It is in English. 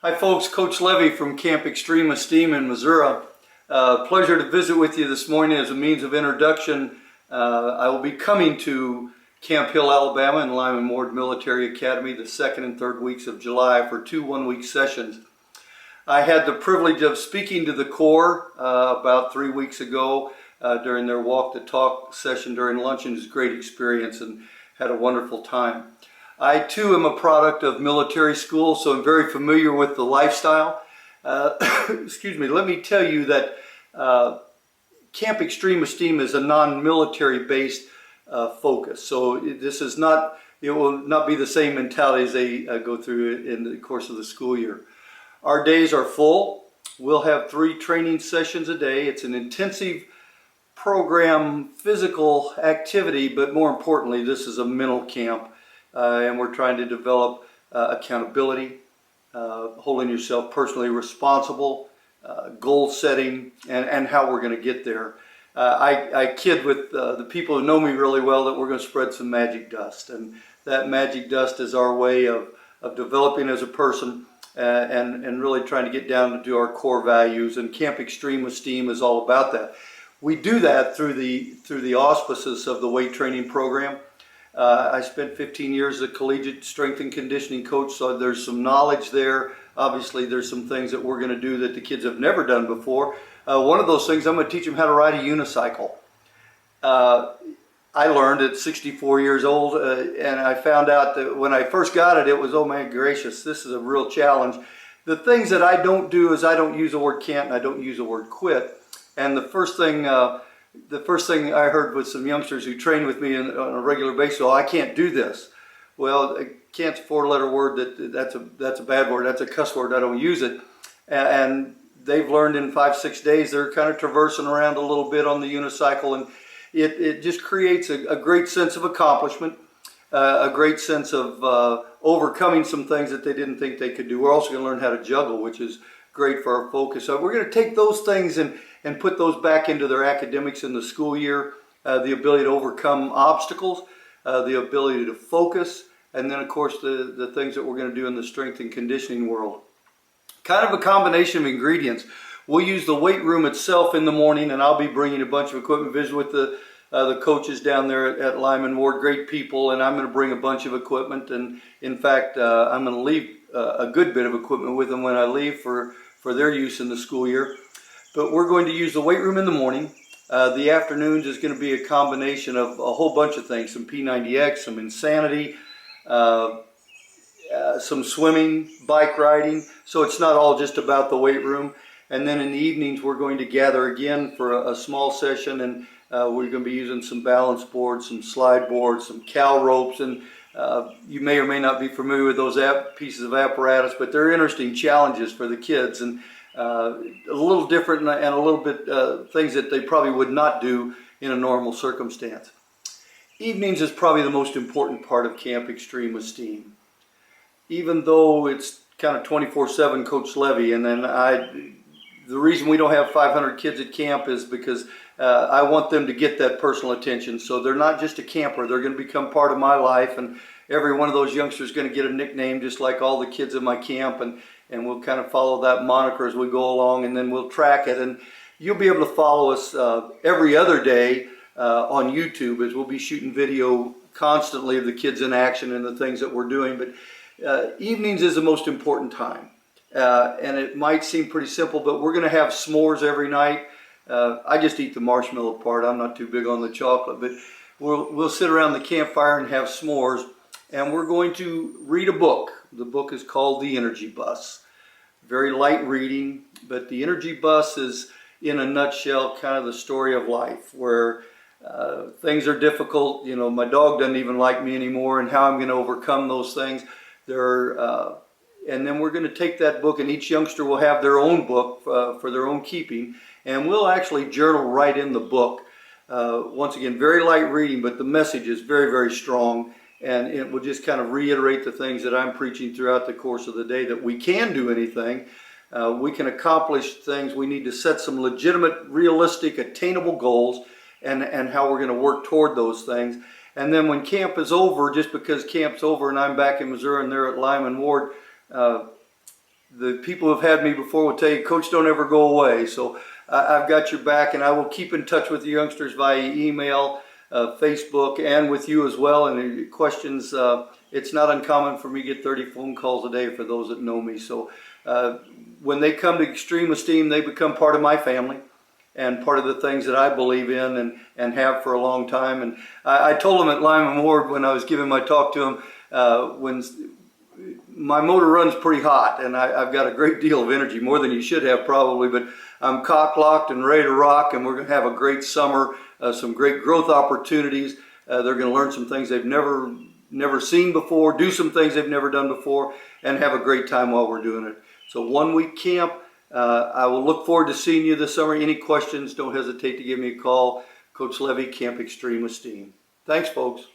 Hi folks, Coach Levy from Camp Xtreme, Esteem in Missouri. Pleasure to visit with you this morning as a means of introduction. I will be coming to Camp Hill, Alabama and Lyman Military Academy the 2nd and 3rd weeks of July for 2 one-week sessions. I had the privilege of speaking to the Corps about 3 weeks ago during their walk the talk session during lunch, and it was a great experience and had a wonderful time. I too am a product of military school, so I'm very familiar with the lifestyle. Excuse me, let me tell you that Camp Xtreme Esteem is a non-military based focus. So this is not, it will not be the same mentality as they go through in the course of the school year. Our days are full. We'll have 3 training sessions a day. It's an intensive program, physical activity, but more importantly, this is a mental camp. And we're trying to develop accountability, holding yourself personally responsible, goal setting, and how we're going to get there. I kid with the people who know me really well that we're going to spread some magic dust. And that magic dust is our way of developing as a person and really trying to get down to do our core values. And Camp Xtreme Esteem is all about that. We do that through the auspices of the weight training program. I spent 15 years as a collegiate strength and conditioning coach, so there's some knowledge there. Obviously, there's some things that we're going to do that the kids have never done before. One of those things, I'm going to teach them how to ride a unicycle. I learned at 64 years old, and I found out that when I first got it, it was, oh my gracious, this is a real challenge. The things that I don't do is I don't use the word can't and I don't use the word quit. And the first thing I heard with some youngsters who train with me on a regular basis, oh, I can't do this. Well, can't's a 4-letter word. That's a bad word. That's a cuss word. I don't use it. And they've learned in 5-6 days. They're kind of traversing around a little bit on the unicycle, and it just creates a great sense of accomplishment, a great sense of overcoming some things that they didn't think they could do. We're also going to learn how to juggle, which is great for our focus. So we're going to take those things and put those back into their academics in the school year, the ability to overcome obstacles, the ability to focus, and then of course the things that we're going to do in the strength and conditioning world. Kind of a combination of ingredients. We'll use the weight room itself in the morning, and I'll be bringing a bunch of equipment, visit with the coaches down there at Lyman Ward, great people, and I'm going to bring a bunch of equipment, and in fact I'm going to leave a good bit of equipment with them when I leave for their use in the school year. But we're going to use the weight room in the morning. The afternoons is going to be a combination of a whole bunch of things, some P90X, some insanity, some swimming, bike riding. So it's not all just about the weight room. And then in the evenings, we're going to gather again for a small session, and we're going to be using some balance boards, some slide boards, some cow ropes, and you may or may not be familiar with those pieces of apparatus, but they're interesting challenges for the kids, and a little different and a little bit things that they probably would not do in a normal circumstance. Evenings is probably the most important part of Camp Xtreme Esteem. Even though it's kind of 24/7 Coach Levy, and then the reason we don't have 500 kids at camp is because I want them to get that personal attention. So they're not just a camper, they're going to become part of my life, and every one of those youngsters is going to get a nickname just like all the kids in my camp, and we'll kind of follow that moniker as we go along, and then we'll track it. And you'll be able to follow us every other day on YouTube, as we'll be shooting video constantly of the kids in action and the things that we're doing. But evenings is the most important time. And it might seem pretty simple, but we're going to have s'mores every night. I just eat the marshmallow part. I'm not too big on the chocolate, but we'll sit around the campfire and have s'mores, and we're going to read a book. The book is called The Energy Bus. Very light reading, but The Energy Bus is, in a nutshell, kind of the story of life, where things are difficult. You know, my dog doesn't even like me anymore, and how I'm going to overcome those things. And then we're going to take that book, and each youngster will have their own book for their own keeping, and we'll actually journal right in the book. Once again, very light reading, but the message is very, very strong, and it will just kind of reiterate the things that I'm preaching throughout the course of the day, that we can do anything. We can accomplish things. We need to set some legitimate, realistic, attainable goals, and how we're going to work toward those things. And then when camp is over, just because camp's over and I'm back in Missouri and they're at Lyman Ward, the people who've had me before will tell you, Coach, don't ever go away. So I've got your back, and I will keep in touch with the youngsters via email, Facebook, and with you as well. And any questions, it's not uncommon for me to get 30 phone calls a day for those that know me. So when they come to Xtreme Esteem, they become part of my family and part of the things that I believe in and have for a long time. And I told them at Lyman Ward when I was giving my talk to them, when my motor runs pretty hot, and I've got a great deal of energy, more than you should have probably, but I'm cock-locked and ready to rock, and we're going to have a great summer, some great growth opportunities. They're going to learn some things they've never seen before, do some things they've never done before, and have a great time while we're doing it. So 1 week camp. I will look forward to seeing you this summer. Any questions, don't hesitate to give me a call. Coach Levy, Camp Xtreme Esteem. Thanks, folks.